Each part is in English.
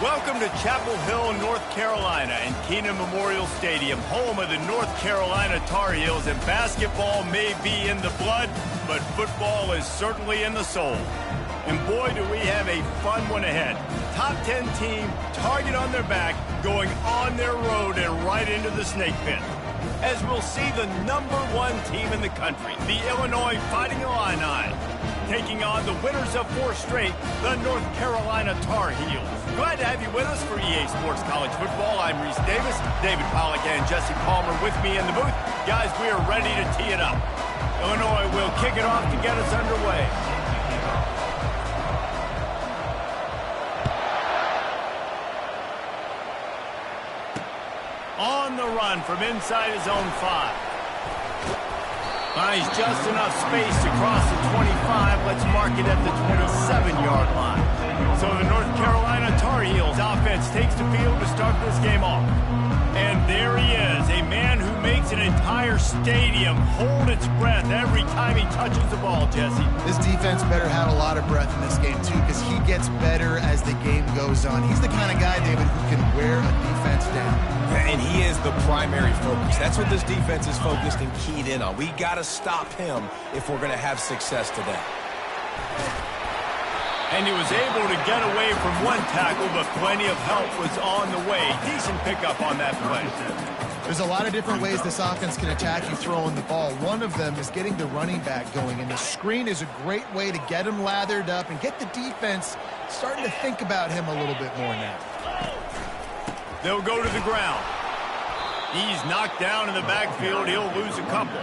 Welcome to Chapel Hill, North Carolina, and Keenan Memorial Stadium, home of the North Carolina Tar Heels. And basketball may be in the blood, but football is certainly in the soul. And boy, do we have a fun one ahead. Top 10 team, target on their back, going on their road and right into the snake pit. As we'll see the #1 team in the country, the Illinois Fighting Illini, taking on the winners of 4 straight, the North Carolina Tar Heels. Glad to have you with us for EA Sports College Football. I'm Reese Davis, David Pollack and Jesse Palmer with me in the booth. Guys, we are ready to tee it up. Illinois will kick it off to get us underway. On the run from inside his own 5. Finds just enough space to cross the 25. Let's mark it at the 27-yard line. So the North Carolina Tar Heels offense takes the field to start this game off. And there he is, a man who makes an entire stadium hold its breath every time he touches the ball, Jesse. This defense better have a lot of breath in this game, too, because he gets better as the game goes on. He's the kind of guy, David, who can wear a defense down. And he is the primary focus. That's what this defense is focused and keyed in on. We got to stop him if we're going to have success today. And he was able to get away from one tackle, but plenty of help was on the way. Decent pickup on that play. There's a lot of different ways this offense can attack you throwing the ball. One of them is getting the running back going, and the screen is a great way to get him lathered up and get the defense starting to think about him a little bit more now. They'll go to the ground. He's knocked down in the backfield. He'll lose a couple.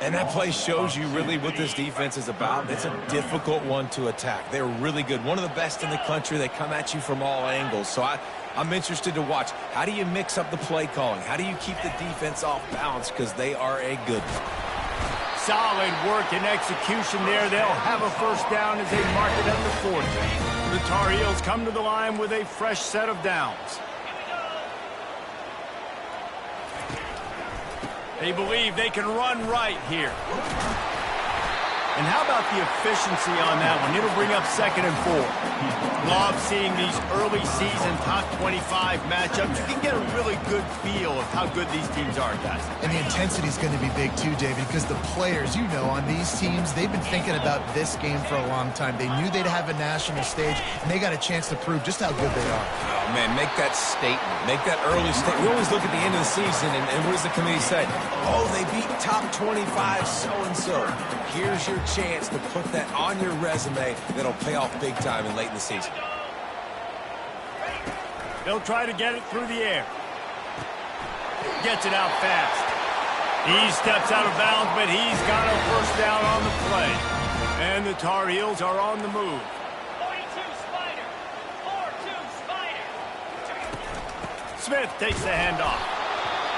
And that play shows you really what this defense is about. It's a difficult one to attack. They're really good. One of the best in the country. They come at you from all angles. So I'm interested to watch. How do you mix up the play calling? How do you keep the defense off balance? Because they are a good one. Solid work and execution there. They'll have a first down as they mark it at the 40. The Tar Heels come to the line with a fresh set of downs. They believe they can run right here. And how about the efficiency on that one? It'll bring up 2nd and 4. Love seeing these early season top 25 matchups. You can get a really good feel of how good these teams are, guys. And the intensity is going to be big too, David, because the players, you know, on these teams, they've been thinking about this game for a long time. They knew they'd have a national stage, and they got a chance to prove just how good they are. Oh, man, make that statement. Make that early statement. We always look at the end of the season, and what does the committee say? Oh, they beat top 25 so-and-so. Here's your chance to put that on your resume that'll pay off big time and late in the season. They'll try to get it through the air. Gets it out fast. He steps out of bounds, but he's got a first down on the play. And the Tar Heels are on the move. 42 Spider. 4-2 Spider. Smith takes the handoff.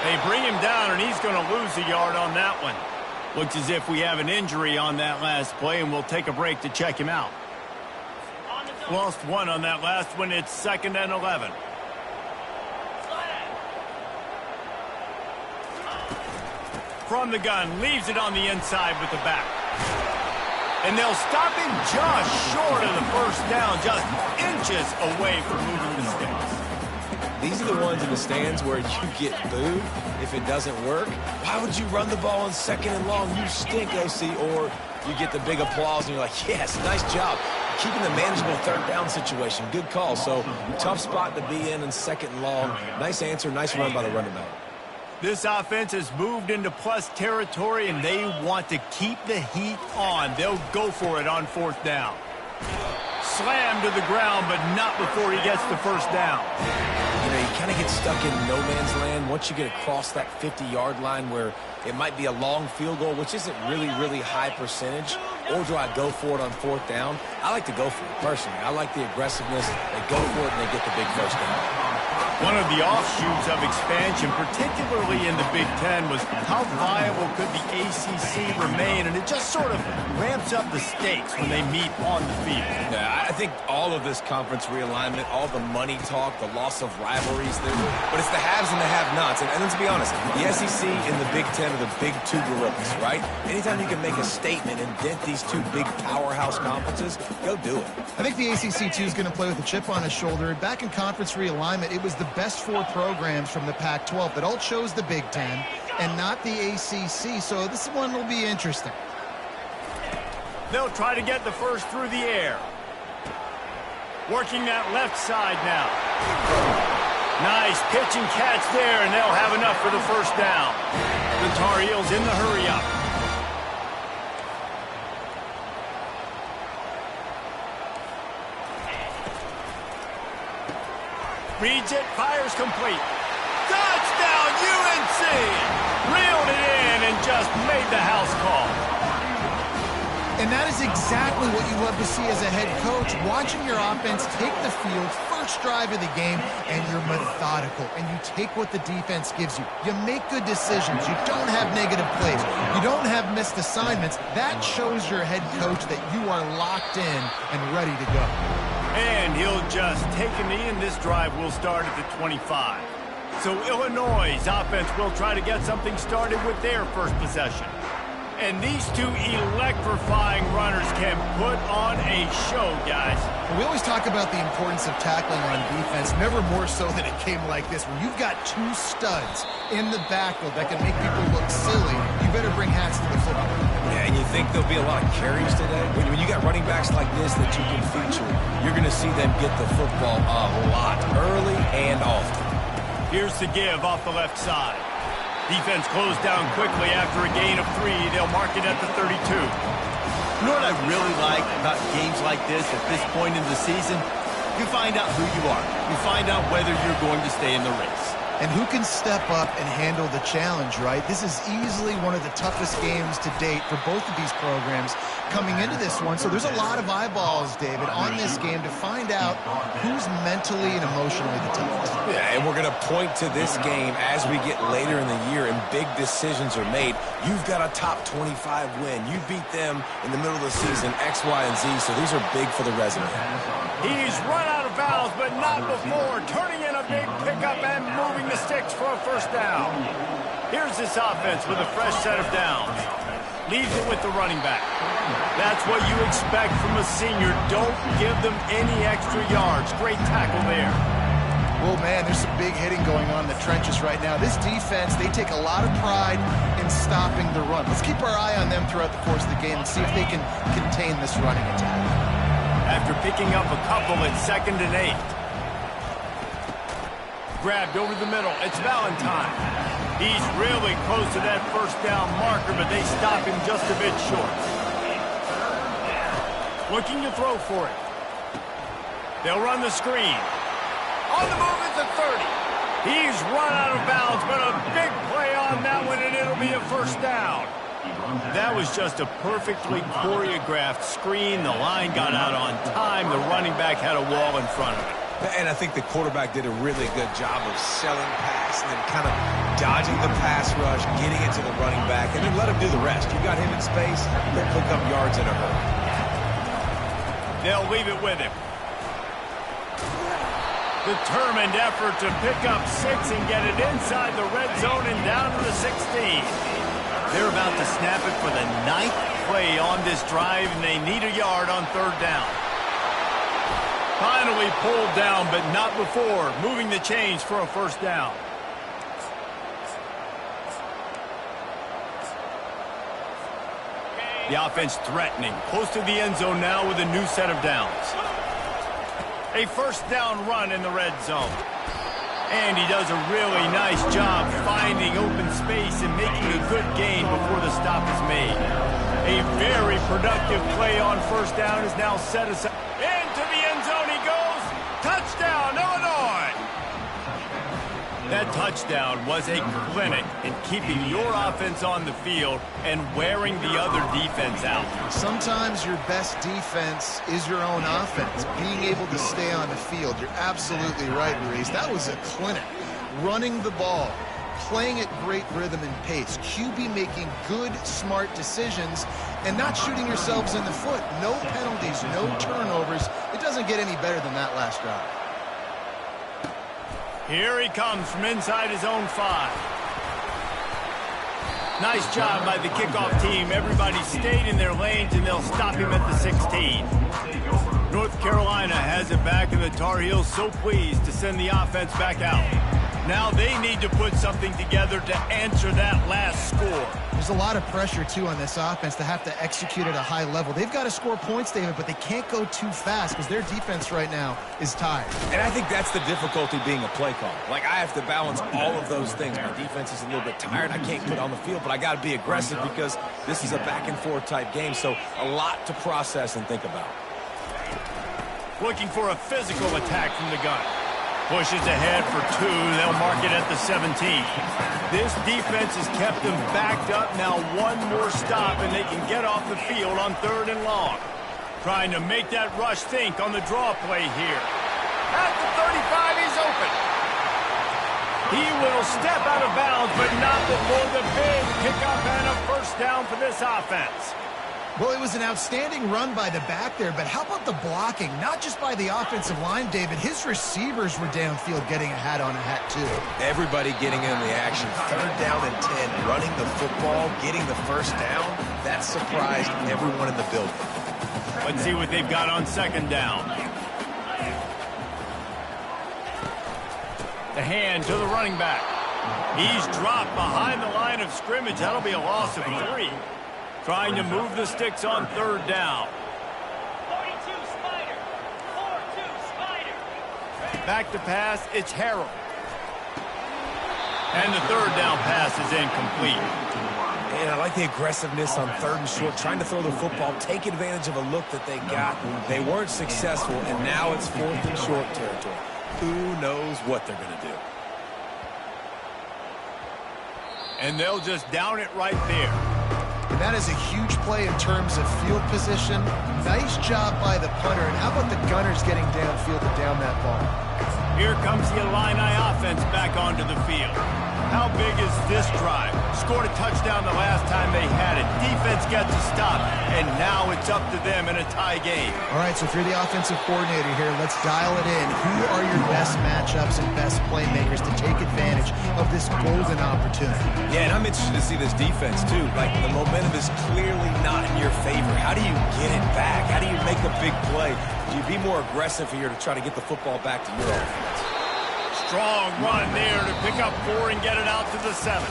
They bring him down, and he's going to lose a yard on that one. Looks as if we have an injury on that last play, and we'll take a break to check him out. Lost 1 on that last one. It's 2nd and 11. From the gun, leaves it on the inside with the back. And they'll stop him just short of the first down, just inches away from moving the sticks. These are the ones in the stands where you get booed if it doesn't work. Why would you run the ball on 2nd and long? You stink, OC. Or you get the big applause and you're like, yes, nice job. Keeping the manageable 3rd down situation. Good call. So tough spot to be in 2nd and long. Nice answer, nice run by the running back. This offense has moved into plus territory, and they want to keep the heat on. They'll go for it on 4th down. Slammed to the ground, but not before he gets the first down. You know, you kind of get stuck in no man's land once you get across that 50-yard line where it might be a long field goal, which isn't really high percentage, or do I go for it on 4th down? I like to go for it, personally. I like the aggressiveness. They go for it, and they get the big first down. One of the offshoots of expansion, particularly in the Big Ten, was how viable could the ACC remain, and it just sort of ramps up the stakes when they meet on the field. Yeah, I think all of this conference realignment, all the money talk, the loss of rivalries, but it's the haves and the have-nots. And let's be honest, the SEC and the Big Ten are the big two gorillas, right? Anytime you can make a statement and dent these two big powerhouse conferences, go do it. I think the ACC, too, is going to play with a chip on his shoulder. Back in conference realignment, it was the best four programs from the Pac-12 that all chose the Big Ten and not the ACC, so this one will be interesting. They'll try to get the first through the air. Working that left side now. Nice pitch and catch there, and they'll have enough for the first down. The Tar Heels in the hurry-up. Reads it, fires complete. Touchdown, UNC! Reeled it in and just made the house call. And that is exactly what you love to see as a head coach, watching your offense take the field, first drive of the game, and you're methodical, and you take what the defense gives you. You make good decisions. You don't have negative plays. You don't have missed assignments. That shows your head coach that you are locked in and ready to go. And he'll just take a knee, and this drive will start at the 25. So Illinois' offense will try to get something started with their first possession. And these two electrifying runners can put on a show, guys. We always talk about the importance of tackling on defense, never more so than it came like this. When you've got two studs in the backfield that can make people look silly, you better bring hats to the football. Yeah, and you think there'll be a lot of carries today? When you got running backs like this that you can feature, you're going to see them get the football a lot, early and often. Here's the give off the left side. Defense closed down quickly after a gain of 3. They'll mark it at the 32. You know what I really like about games like this at this point in the season? You find out who you are. You find out whether you're going to stay in the race. And who can step up and handle the challenge, right? This is easily one of the toughest games to date for both of these programs coming into this one. So there's a lot of eyeballs, David, on this game to find out who's mentally and emotionally the toughest. Yeah, and we're going to point to this game as we get later in the year and big decisions are made. You've got a top 25 win. You beat them in the middle of the season, X, Y, and Z, so these are big for the resume. He's run out of bounds, but not before. Turning in a big pickup and moving the sticks for a first down. Here's this offense with a fresh set of downs. Leaves it with the running back. That's what you expect from a senior. Don't give them any extra yards. Great tackle there. Well, man, there's some big hitting going on in the trenches right now. This defense, they take a lot of pride in stopping the run. Let's keep our eye on them throughout the course of the game and see if they can contain this running attack. After picking up a couple at 2nd and 8. Grabbed over the middle. It's Valentine. He's really close to that first down marker, but they stop him just a bit short. Looking to throw for it. They'll run the screen. On the move at the 30. He's run out of bounds, but a big play on that one, and it'll be a first down. That was just a perfectly choreographed screen. The line got out on time. The running back had a wall in front of it. And I think the quarterback did a really good job of selling pass and then kind of dodging the pass rush, getting it to the running back, and then let him do the rest. You got him in space, he'll pick up yards in a hurry. They'll leave it with him. Determined effort to pick up 6 and get it inside the red zone and down to the 16. They're about to snap it for the 9th play on this drive, and they need a yard on 3rd down. Finally pulled down, but not before. Moving the chains for a first down. The offense threatening. Close to the end zone now with a new set of downs. A first down run in the red zone. And he does a really nice job finding open space and making a good gain before the stop is made. A very productive play on first down is now set aside. Into the end zone he goes. Touchdown, Illinois! That touchdown was a clinic in keeping your offense on the field and wearing the other defense out. Sometimes your best defense is your own offense, being able to stay on the field. You're absolutely right, Maurice. That was a clinic. Running the ball, playing at great rhythm and pace, QB making good, smart decisions, and not shooting yourselves in the foot. No penalties, no turnovers. It doesn't get any better than that last drive. Here he comes from inside his own 5. Nice job by the kickoff team. Everybody stayed in their lanes, and they'll stop him at the 16. North Carolina has it back, and the Tar Heels so pleased to send the offense back out. Now they need to put something together to answer that last score. There's a lot of pressure, too, on this offense to have to execute at a high level. They've got to score points, David, but they can't go too fast because their defense right now is tired. And I think that's the difficulty being a play caller. Like, I have to balance all of those things. My defense is a little bit tired. I can't put on the field, but I got to be aggressive because this is a back-and-forth type game, so a lot to process and think about. Looking for a physical attack from the gun. Pushes ahead for 2. They'll mark it at the 17. This defense has kept them backed up. Now one more stop, and they can get off the field on 3rd and long. Trying to make that rush think on the draw play here. At the 35, he's open. He will step out of bounds, but not before the big pickup and a first down for this offense. Well, it was an outstanding run by the back there, but how about the blocking? Not just by the offensive line, David. His receivers were downfield getting a hat on a hat, too. Everybody getting in the action. 3rd down and 10, running the football, getting the first down. That surprised everyone in the building. Let's see what they've got on 2nd down. The hand to the running back. He's dropped behind the line of scrimmage. That'll be a loss of 3. Trying to move the sticks on 3rd down. 42 Spider. 4-2 Spider. Back to pass, it's Harrell. And the 3rd down pass is incomplete. And I like the aggressiveness on 3rd and short, trying to throw the football, take advantage of a look that they got. They weren't successful, and now it's 4th and short territory. Who knows what they're going to do? And they'll just down it right there. And that is a huge play in terms of field position. Nice job by the punter. And how about the Gunners getting downfield to down that ball? Here comes the Illini offense back onto the field. How big is this drive? Scored a touchdown the last time they had it. Defense gets a stop, and now it's up to them in a tie game. All right, so if you're the offensive coordinator here, let's dial it in. Who are your best matchups and best playmakers to take advantage of this golden opportunity? Yeah, and I'm interested to see this defense, too. Like, the momentum is clearly not in your favor. How do you get it back? How do you make a big play? Do you be more aggressive here to try to get the football back to your offense? Strong run there to pick up 4 and get it out to the 7th.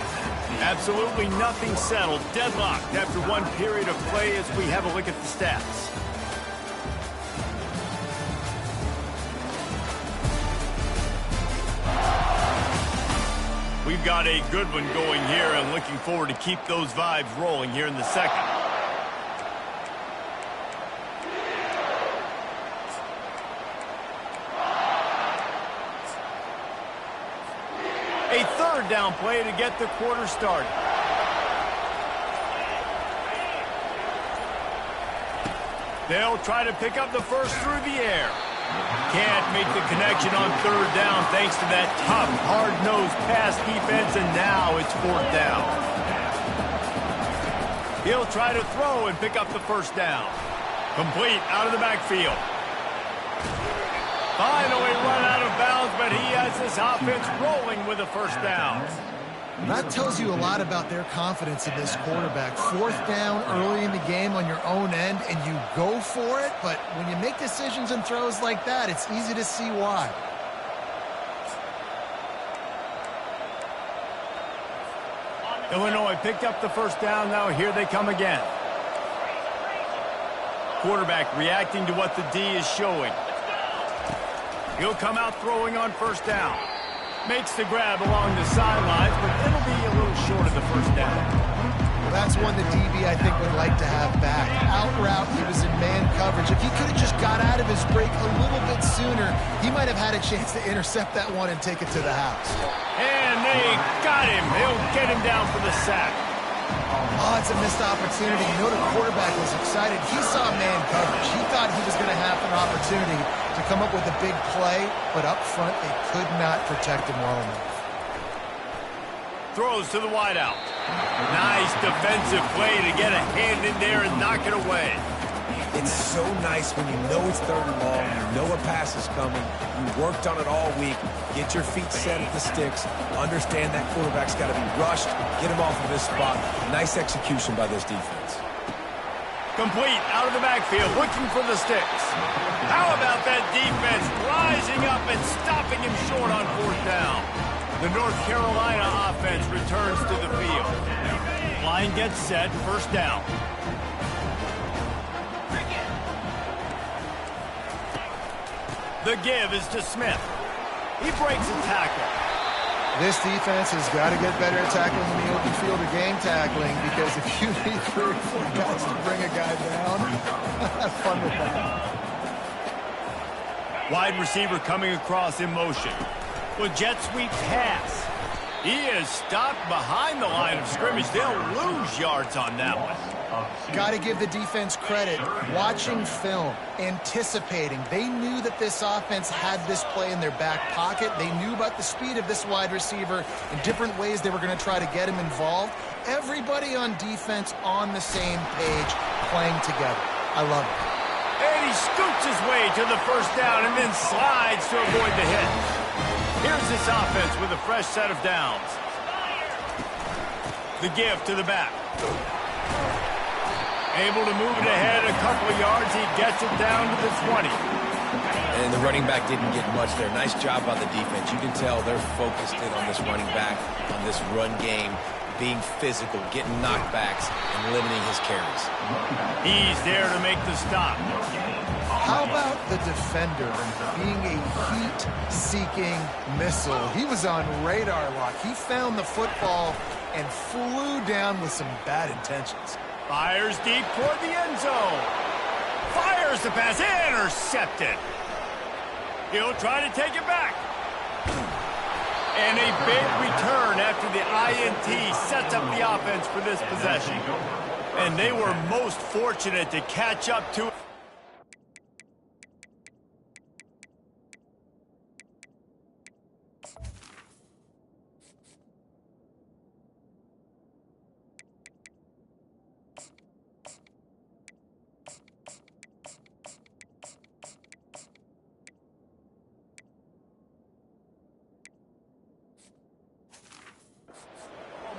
Absolutely nothing settled. Deadlocked after one period of play as we have a look at the stats. We've got a good one going here and looking forward to keep those vibes rolling here in the 2nd. A 3rd down play to get the quarter started. They'll try to pick up the first through the air. Can't make the connection on 3rd down thanks to that tough, hard-nosed pass defense, and now it's 4th down. He'll try to throw and pick up the first down. Complete out of the backfield. Finally run out of bounds, but he has this offense rolling with a first down. That tells you a lot about their confidence in this quarterback. 4th down early in the game on your own end, and you go for it, but when you make decisions and throws like that, it's easy to see why. Illinois picked up the first down. Now here they come again. Quarterback reacting to what the D is showing. He'll come out throwing on 1st down. Makes the grab along the sidelines, but it'll be a little short of the first down. Well, that's one the DB, I think, would like to have back. Out route, he was in man coverage. If he could have just got out of his break a little bit sooner, he might have had a chance to intercept that one and take it to the house. And they got him. They'll get him down for the sack. Oh, it's a missed opportunity. You know the quarterback was excited. He saw man coverage. He thought he was going to have an opportunity to come up with a big play, but up front, they could not protect him well enough. Throws to the wideout. Nice defensive play to get a hand in there and knock it away. It's so nice when you know it's 3rd and long, you know a pass is coming, you worked on it all week, get your feet set at the sticks, understand that quarterback's got to be rushed, get him off of his spot. Nice execution by this defense. Complete out of the backfield, looking for the sticks. How about that defense rising up and stopping him short on 4th down? The North Carolina offense returns to the field. Line gets set, 1st down. The give is to Smith. He breaks a tackle. This defense has got to get better at tackling in the open field or game tackling, because if you need 3 or 4 guys to bring a guy down, have fun with that. Wide receiver coming across in motion. With jet sweep pass. He is stopped behind the line of scrimmage. They'll lose yards on that one. Got to give the defense credit. Watching film, anticipating. They knew that this offense had this play in their back pocket. They knew about the speed of this wide receiver and different ways they were going to try to get him involved. Everybody on defense on the same page, playing together. I love it. And he scoots his way to the 1st down and then slides to avoid the hit. Here's this offense with a fresh set of downs. The give to the back. Able to move it ahead a couple of yards. He gets it down to the 20. And the running back didn't get much there. Nice job by the defense. You can tell they're focused in on this running back, on this run game, being physical, getting knockbacks, and limiting his carries. He's there to make the stop. How about the defender being a heat-seeking missile? He was on radar lock. He found the football and flew down with some bad intentions. Fires deep toward the end zone. Fires the pass. Intercepted. He'll try to take it back. And a big return after the INT sets up the offense for this possession. And they were most fortunate to catch up to it.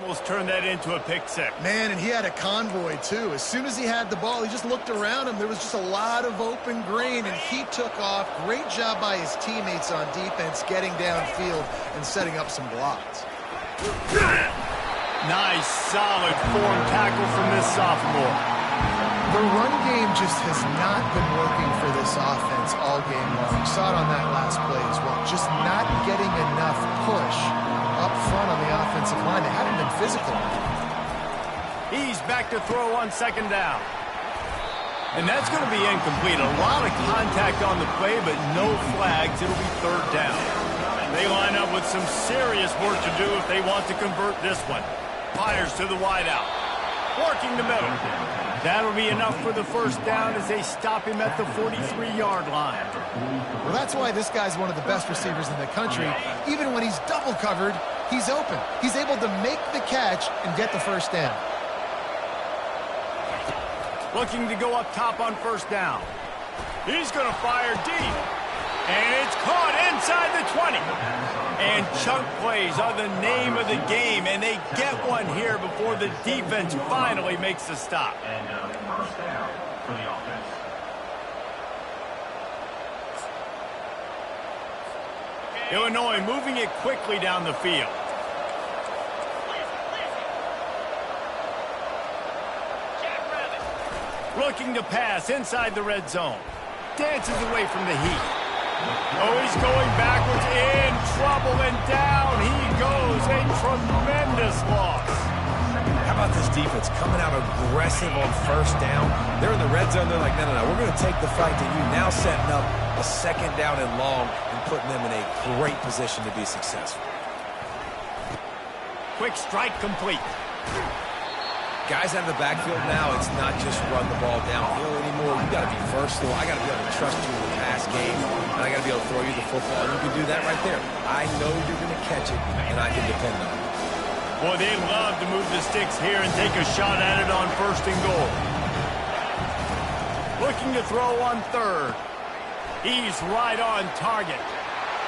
Almost turned that into a pick six. Man, and he had a convoy, too. As soon as he had the ball, he just looked around him. There was just a lot of open green, and he took off. Great job by his teammates on defense, getting downfield and setting up some blocks. Nice, solid form tackle from this sophomore. The run game just has not been working for this offense all game long. You saw it on that last play as well. Just not getting enough push up front on the offensive line. They haven't been physical. He's back to throw on 2nd down. And that's going to be incomplete. A lot of contact on the play, but no flags. It'll be 3rd down. They line up with some serious work to do if they want to convert this one. Fires to the wideout. Working the middle. That'll be enough for the 1st down as they stop him at the 43-yard line. Well, that's why this guy's one of the best receivers in the country. Even when he's double covered, he's open. He's able to make the catch and get the 1st down. Looking to go up top on 1st down. He's going to fire deep. And it's caught inside the 20. And chunk plays are the name of the game, and they get one here before the defense finally makes the stop. And 1st down for the offense. Illinois moving it quickly down the field. Looking to pass inside the red zone. Dances away from the heat. Oh, he's going backwards, in trouble, and down he goes. A tremendous loss. How about this defense coming out aggressive on first down? They're in the red zone. They're like, no, we're going to take the fight to you. Now setting up a second down and long and putting them in a great position to be successful. Quick strike complete. Guys out of the backfield now, it's not just run the ball downhill anymore. You got to be versatile. I got to be able to trust you in the pass game, and I got to be able to throw you the football. And you can do that right there. I know you're going to catch it, and I can depend on it. Boy, they love to move the sticks here and take a shot at it on 1st and goal. Looking to throw on 3rd. He's right on target.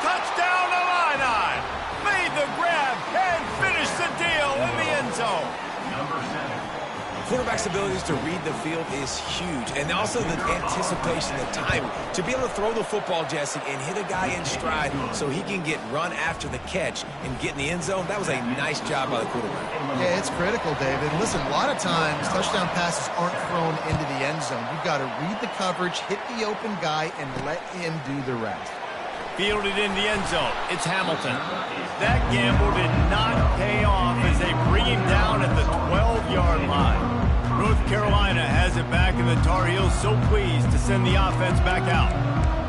Touchdown, Illini! Made the grab and finished the deal in the end zone. Number 7. Quarterback's abilities to read the field is huge, and also the anticipation, the time to be able to throw the football, Jesse, and hit a guy in stride so he can get run after the catch and get in the end zone. That was a nice job by the quarterback. Yeah, it's critical, David. Listen, a lot of times touchdown passes aren't thrown into the end zone. You've got to read the coverage, hit the open guy, and let him do the rest. Fielded in the end zone. It's Hamilton. That gamble did not pay off as they bring him down at the 12-yard line. North Carolina has it back, and the Tar Heels so pleased to send the offense back out.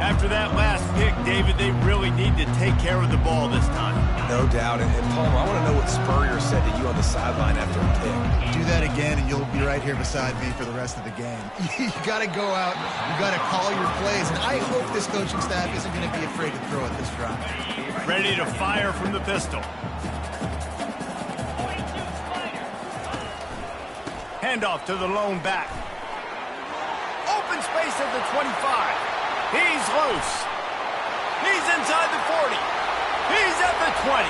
After that last pick, David, they really need to take care of the ball this time. No doubt. And Palmer, I want to know what Spurrier said to you on the sideline after a pick. Do that again, and you'll be right here beside me for the rest of the game. You got to go out. You got to call your plays, and I hope this coaching staff isn't going to be afraid to throw at this drive. Ready to fire from the pistol. Handoff to the lone back. Open space at the 25. He's loose. He's inside the 40. He's at the 20.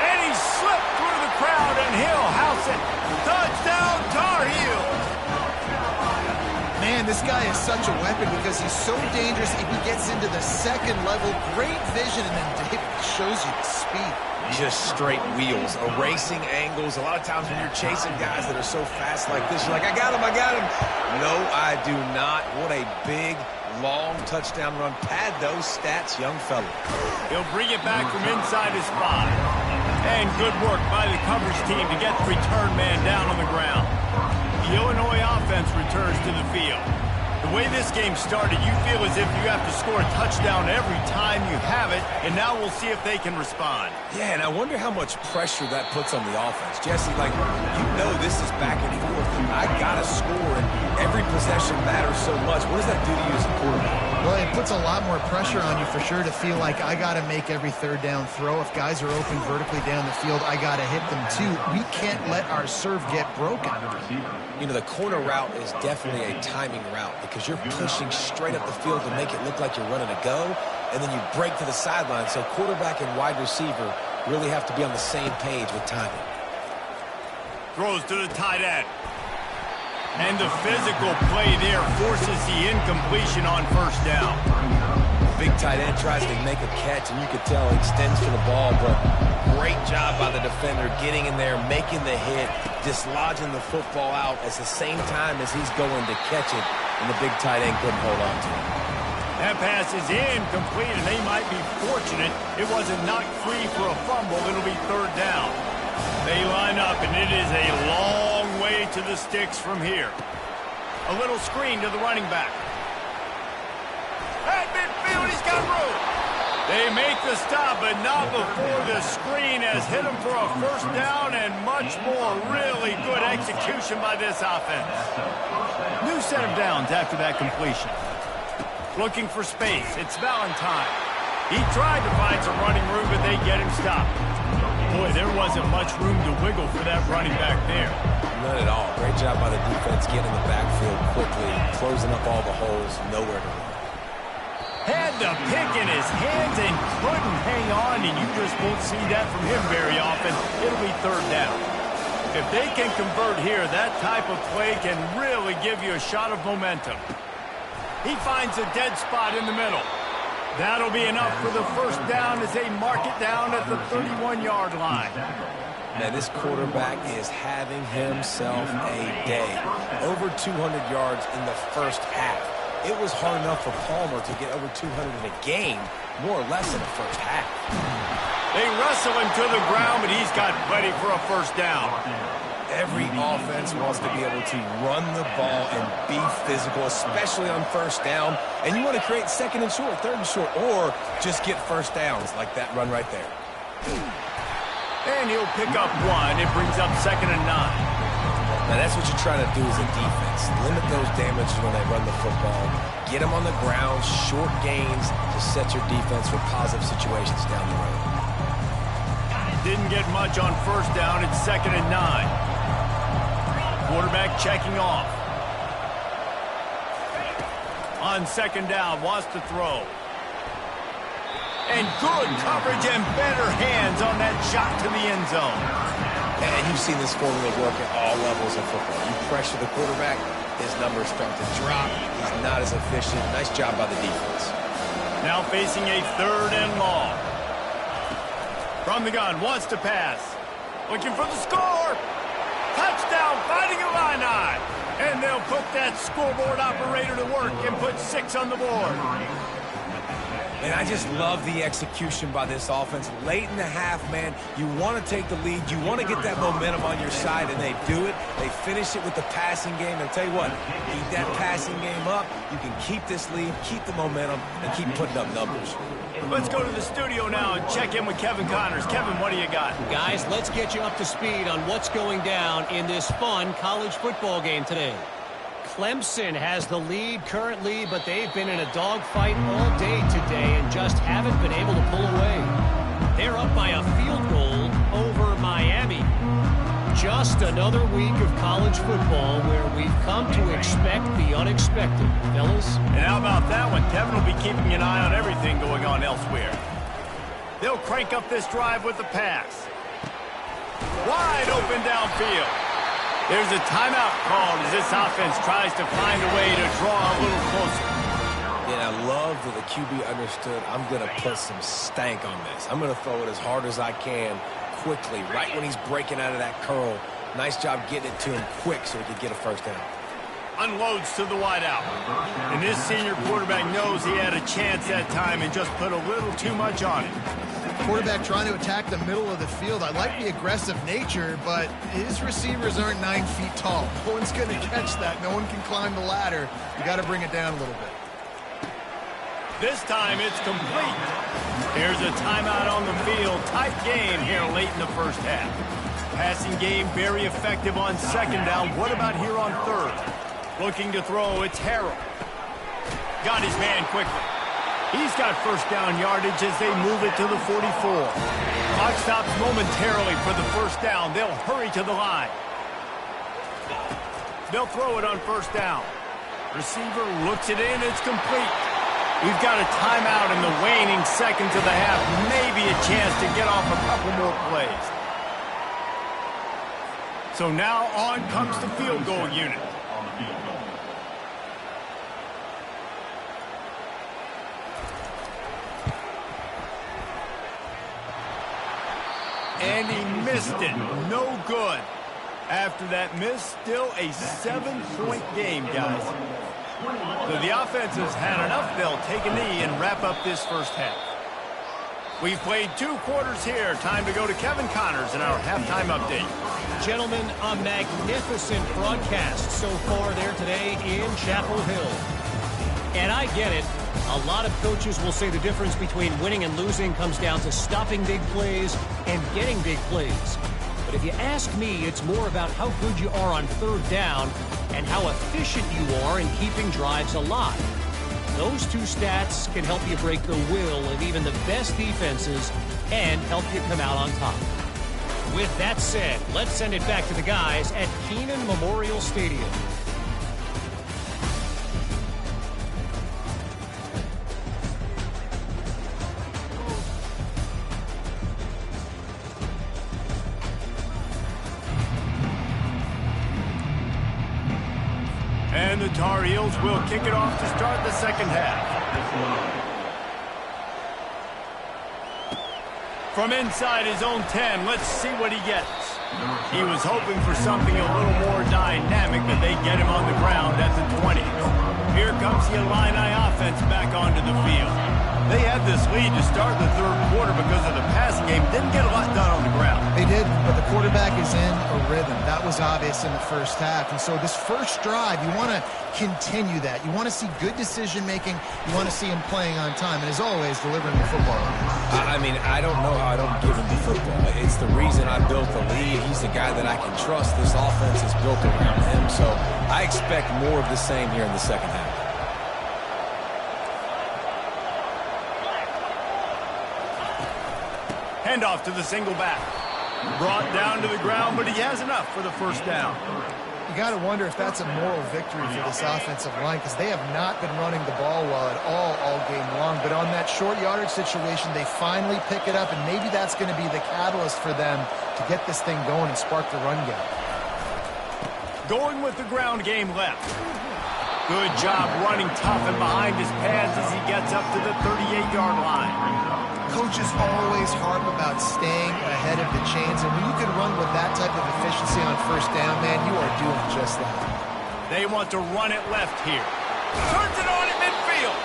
And he slipped through the crowd, and he'll house it. Touchdown, Tar Heels. Man, this guy is such a weapon because he's so dangerous if he gets into the second level. Great vision, and then David shows you the speed. Just straight wheels, erasing angles. A lot of times when you're chasing guys that are so fast like this, you're like, I got him. No, I do not. What a big, long touchdown run. Pad those stats, young fella. He'll bring it back from inside his 5. And good work by the coverage team to get the return man down on the ground. The Illinois offense returns to the field. The way this game started, you feel as if you have to score a touchdown every time you have it, and now we'll see if they can respond. Yeah, and I wonder how much pressure that puts on the offense. Jesse, like, you know this is back and forth, and I got to score, and every possession matters so much. What does that do to you as a quarterback? Well, it puts a lot more pressure on you for sure to feel like I got to make every 3rd down throw. If guys are open vertically down the field, I got to hit them too. We can't let our serve get broken. You know, the corner route is definitely a timing route because you're pushing straight up the field to make it look like you're running a go, and then you break to the sideline. So quarterback and wide receiver really have to be on the same page with timing. Throws to the tight end. And the physical play there forces the incompletion on 1st down. Big tight end tries to make a catch, and you could tell he extends for the ball, but great job by the defender getting in there, making the hit, dislodging the football out at the same time as he's going to catch it, and the big tight end couldn't hold on to it. That pass is incomplete, and they might be fortunate it wasn't knocked free for a fumble. It'll be 3rd down. They line up, and it is a long way to the sticks from here. A little screen to the running back. At midfield, he's got room. They make the stop, but not before the screen has hit him for a 1st down and much more. Really good execution by this offense. New set of downs after that completion. Looking for space. It's Valentine. He tried to find some running room, but they get him stopped. Boy, there wasn't much room to wiggle for that running back there. None at all. Great job by the defense getting in the backfield quickly, closing up all the holes, nowhere to run. Had the pick in his hands and couldn't hang on, and you just won't see that from him very often. It'll be 3rd down. If they can convert here, that type of play can really give you a shot of momentum. He finds a dead spot in the middle. That'll be enough for the 1st down as they mark it down at the 31-yard line. Now, this quarterback is having himself a day. Over 200 yards in the 1st half. It was hard enough for Palmer to get over 200 in a game, more or less in the 1st half. They wrestle him to the ground, but he's got plenty for a 1st down. Every offense wants to be able to run the ball and be physical, especially on first down. And you want to create second and short, third and short, or just get first downs like that run right there. And he'll pick up one. It brings up 2nd and 9. Now, that's what you're trying to do as a defense. Limit those damages when they run the football. Get them on the ground, short gains to set your defense for positive situations down the road. Didn't get much on first down. It's 2nd and 9. Quarterback checking off. On 2nd down, wants to throw. And good coverage and better hands on that shot to the end zone. And you've seen this formula work at all levels of football. You pressure the quarterback, his numbers start to drop. He's not as efficient. Nice job by the defense. Now facing a 3rd and long. From the gun, wants to pass. Looking for the score. Touchdown, Fighting Illini. And they'll put that scoreboard operator to work and put 6 on the board. And I just love the execution by this offense. Late in the half, man, you want to take the lead. You want to get that momentum on your side, and they do it. They finish it with the passing game. And I'll tell you what, keep that passing game up. You can keep this lead, keep the momentum, and keep putting up numbers. Let's go to the studio now and check in with Kevin Connors. Kevin, what do you got? Guys, let's get you up to speed on what's going down in this fun college football game today. Clemson has the lead currently, but they've been in a dogfight all day today and just haven't been able to pull away. They're up by a field goal over Miami. Just another week of college football where we've come to expect the unexpected, fellas. And how about that one? Kevin will be keeping an eye on everything going on elsewhere. They'll crank up this drive with the pass. Wide open downfield. There's a timeout called as this offense tries to find a way to draw a little closer. Yeah, I love that the QB understood I'm going to put some stank on this. I'm going to throw it as hard as I can quickly, right when he's breaking out of that curl. Nice job getting it to him quick so he could get a first down. Unloads to the wideout. And this senior quarterback knows he had a chance that time and just put a little too much on it. Quarterback trying to attack the middle of the field. I like the aggressive nature, but his receivers aren't 9 feet tall. No one's going to catch that. No one can climb the ladder. You got to bring it down a little bit. This time it's complete. There's a timeout on the field. Tight game here late in the first half. Passing game very effective on 2nd down. What about here on 3rd? Looking to throw, it's Harrell. Got his man quickly. He's got first down yardage as they move it to the 44. Clock stops momentarily for the first down. They'll hurry to the line. They'll throw it on first down. Receiver looks it in. It's complete. We've got a timeout in the waning seconds of the half. Maybe a chance to get off a couple more plays. So now on comes the field goal unit. And he missed it. No good. After that miss, still a 7-point game, guys. So the offense has had enough. They'll take a knee and wrap up this first half. We've played 2 quarters here. Time to go to Kevin Connors in our halftime update. Gentlemen, a magnificent broadcast so far there today in Chapel Hill. And I get it. A lot of coaches will say the difference between winning and losing comes down to stopping big plays and getting big plays. But if you ask me, it's more about how good you are on 3rd down and how efficient you are in keeping drives alive. Those 2 stats can help you break the will of even the best defenses and help you come out on top. With that said, let's send it back to the guys at Kenan Memorial Stadium. And the Tar Heels will kick it off to start the second half. From inside his own 10, let's see what he gets. He was hoping for something a little more dynamic, but they get him on the ground at the 20. Here comes the Illini offense back onto the field. They had this lead to start the third quarter because of the passing game. Didn't get a lot done on the ground. They did, but the quarterback is in a rhythm. That was obvious in the first half. And so this first drive, you want to continue that. You want to see good decision-making. You want to see him playing on time. And as always, delivering the football. I mean, I don't know how I don't give him the football. It's the reason I built the lead. He's the guy that I can trust. This offense is built around him. So I expect more of the same here in the second half. Handoff to the single back. Brought down to the ground, but he has enough for the first down. You got to wonder if that's a moral victory for this offensive line, because they have not been running the ball well at all game long. But on that short yardage situation, they finally pick it up, and maybe that's going to be the catalyst for them to get this thing going and spark the run game. Going with the ground game left. Good job running tough and behind his pads as he gets up to the 38-yard line. Coaches always harp about staying ahead of the chains, and when you can run with that type of efficiency on first down, man, you are doing just that. They want to run it left here. Turns it on at midfield.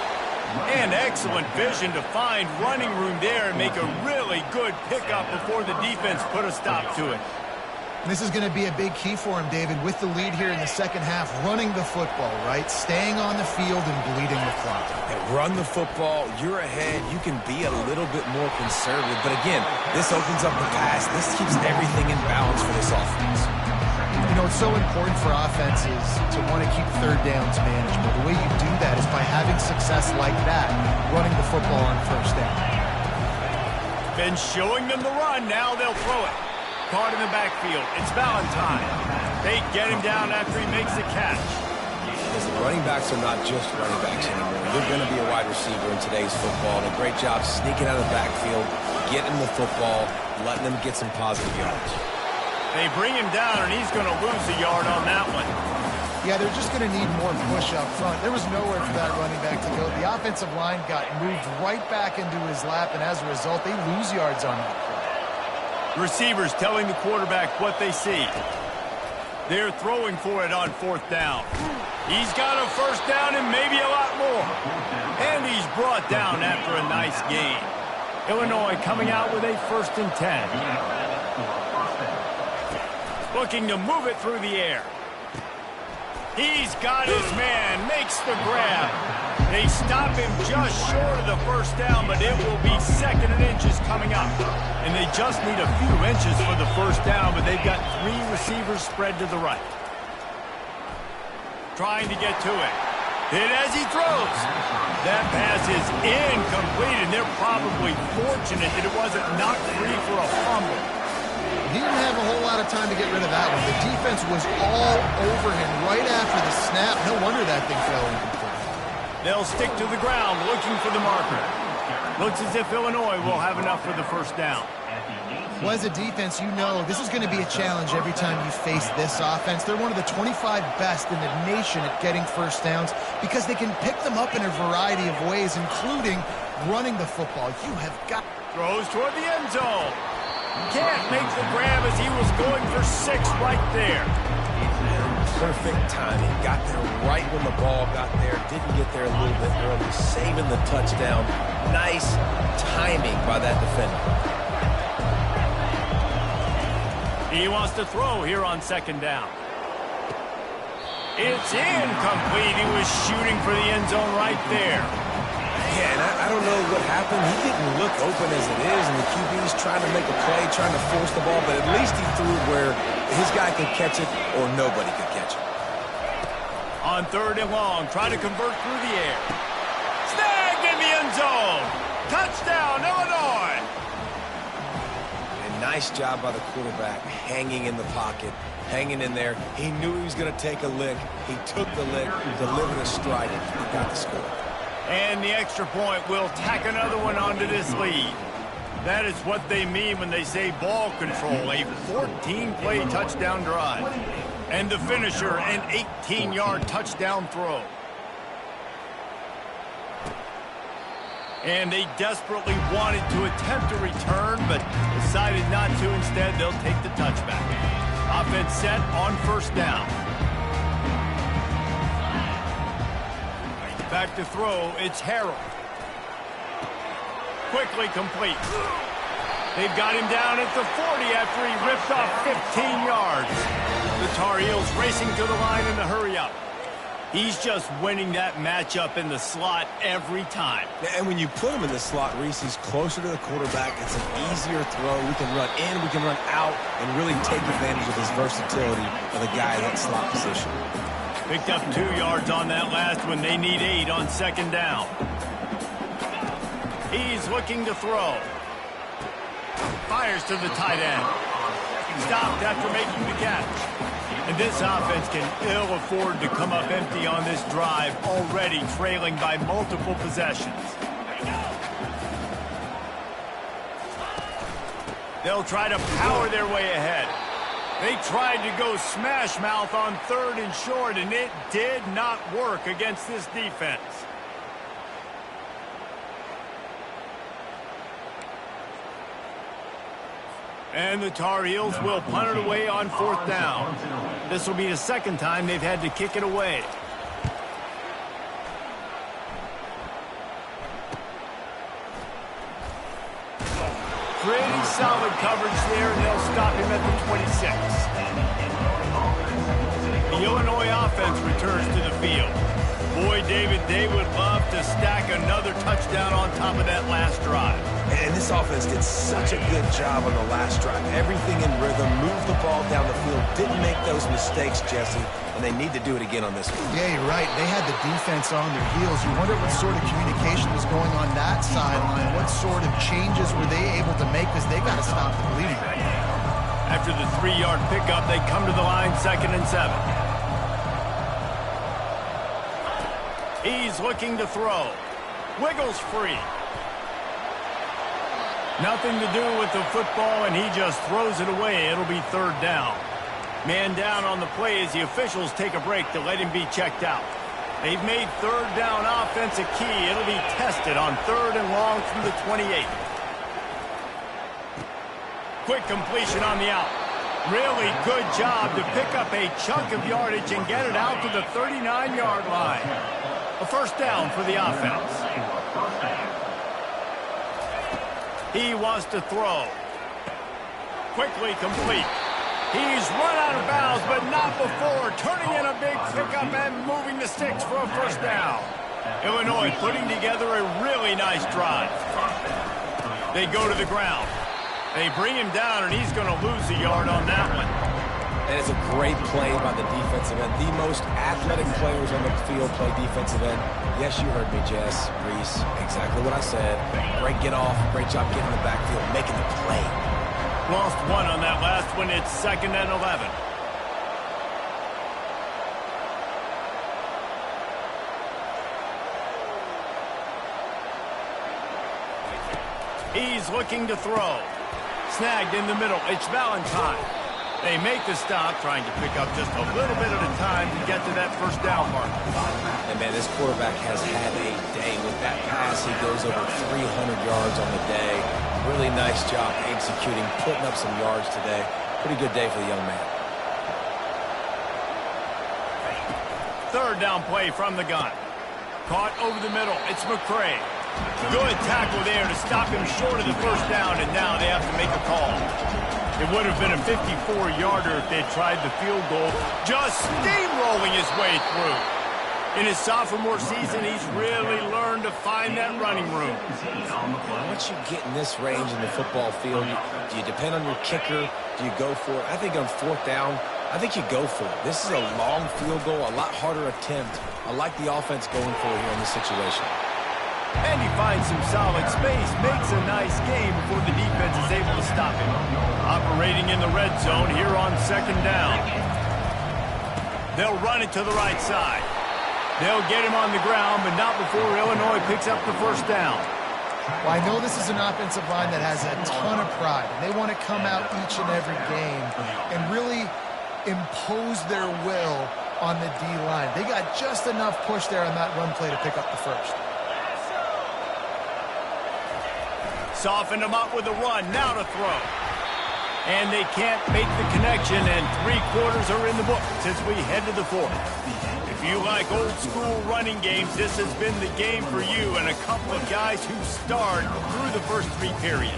And excellent vision to find running room there and make a really good pickup before the defense put a stop to it. This is going to be a big key for him, David, with the lead here in the second half, running the football, right? Staying on the field and bleeding the clock. And run the football, you're ahead, you can be a little bit more conservative. But again, this opens up the pass. This keeps everything in balance for this offense. You know, it's so important for offenses to want to keep third downs manageable. The way you do that is by having success like that, running the football on first down. Been showing them the run, now they'll throw it. Caught in the backfield. It's Valentine. They get him down after he makes the catch. Listen, running backs are not just running backs anymore. You're going to be a wide receiver in today's football. And a great job sneaking out of the backfield, getting the football, letting them get some positive yards. They bring him down, and he's going to lose a yard on that one. Yeah, they're just going to need more push up front. There was nowhere for that running back to go. The offensive line got moved right back into his lap, and as a result, they lose yards on that play. Receivers telling the quarterback what they see. They're throwing for it on fourth down. He's got a first down and maybe a lot more. And he's brought down after a nice gain. Illinois coming out with a 1st and 10. Looking to move it through the air. He's got his man, makes the grab. They stop him just short of the first down, but it will be 2nd and inches coming up. And they just need a few inches for the first down, but they've got 3 receivers spread to the right. Trying to get to it. Hit as he throws. That pass is incomplete, and they're probably fortunate that it wasn't knocked free for a fumble. He didn't have a whole lot of time to get rid of that one. The defense was all over him right after the snap. No wonder that thing fell incomplete. They'll stick to the ground looking for the marker. Looks as if Illinois will have enough for the first down. Well, as a defense, you know this is going to be a challenge every time you face this offense. They're one of the 25 best in the nation at getting first downs because they can pick them up in a variety of ways, including running the football. You have got... Throws toward the end zone. Can't make the grab as he was going for 6 right there. Perfect timing. Got there right when the ball got there. Didn't get there a little bit early. Saving the touchdown. Nice timing by that defender. He wants to throw here on 2nd down. It's incomplete. He was shooting for the end zone right there. Yeah, and I don't know what happened. He didn't look open as it is, and the QB's trying to make a play, trying to force the ball, but at least he threw it where his guy could catch it or nobody could catch it. On 3rd and long, trying to convert through the air. Snagged in the end zone. Touchdown, Illinois. And nice job by the quarterback, hanging in the pocket, hanging in there. He knew he was going to take a lick. He took the lick, delivered a strike, and got the score. And the extra point will tack another one onto this lead. That is what they mean when they say ball control, a 14-play touchdown drive. And the finisher, an 18-yard touchdown throw. And they desperately wanted to attempt a return, but decided not to. Instead, they'll take the touchback. Offense set on 1st down. Back to throw, it's Harold. Quickly complete. They've got him down at the 40 after he ripped off 15 yards. The Tar Heels racing to the line in the hurry-up. He's just winning that matchup in the slot every time. And when you put him in the slot, Reese, he's closer to the quarterback. It's an easier throw. We can run in, we can run out, and really take advantage of his versatility of the guy in that slot position. Picked up 2 yards on that last one. They need 8 on second down. He's looking to throw. Fires to the tight end. Stopped after making the catch. And this offense can ill afford to come up empty on this drive, already trailing by multiple possessions. They'll try to power their way ahead. They tried to go smash mouth on 3rd and short, and it did not work against this defense. And the Tar Heels will punt it away on 4th down. This will be the second time they've had to kick it away. Pretty solid coverage there, and they'll stop him at the 26. The Illinois offense returns to the field. Boy, David, they would love to stack another touchdown on top of that last drive. And this offense did such a good job on the last drive. Everything in rhythm, moved the ball down the field, didn't make those mistakes, Jesse, and they need to do it again on this one. Yeah, you're right. They had the defense on their heels. You wonder what sort of communication was going on that sideline. What sort of changes were they able to make, because they got to stop the bleeding right now. After the 3-yard pickup, they come to the line 2nd and 7. He's looking to throw. Wiggles free. Nothing to do with the football, and he just throws it away. It'll be 3rd down. Man down on the play as the officials take a break to let him be checked out. They've made 3rd down offense a key. It'll be tested on 3rd and long from the 28. Quick completion on the out. Really good job to pick up a chunk of yardage and get it out to the 39-yard line. A 1st down for the offense. He wants to throw. Quickly complete. He's run out of bounds, but not before turning in a big pickup and moving the sticks for a 1st down. Illinois putting together a really nice drive. They go to the ground. They bring him down, and he's going to lose a yard on that one. And it's a great play by the defensive end. The most athletic players on the field play defensive end. Yes, you heard me, Jess, Reese. Exactly what I said. Great get off. Great job getting in the backfield, making the play. Lost 1 on that last one. It's 2nd and 11. He's looking to throw. Snagged in the middle. It's Valentine. They make the stop, trying to pick up just a little bit at a time to get to that 1st down mark. And, man, this quarterback has had a day. With that pass, he goes over 300 yards on the day. Really nice job executing, putting up some yards today. Pretty good day for the young man. 3rd down play from the gun. Caught over the middle. It's McCray. Good tackle there to stop him short of the 1st down, and now they have to make a call. It would have been a 54-yarder if they'd tried the field goal, just steamrolling his way through. In his sophomore season, he's really learned to find that running room. Once you get in this range in the football field, do you depend on your kicker? Do you go for it? I think on 4th down, I think you go for it. This is a long field goal, a lot harder attempt. I like the offense going for it here in this situation. And he finds some solid space, makes a nice game before the defense is able to stop him. Operating in the red zone here on 2nd down. They'll run it to the right side. They'll get him on the ground, but not before Illinois picks up the 1st down. Well, I know this is an offensive line that has a ton of pride. They want to come out each and every game and really impose their will on the D-line. They got just enough push there on that run play to pick up the 1st. Softened him up with a run, now to throw. And they can't make the connection, and 3 quarters are in the books as we head to the 4th. If you like old-school running games, this has been the game for you and a couple of guys who starred through the first 3 periods.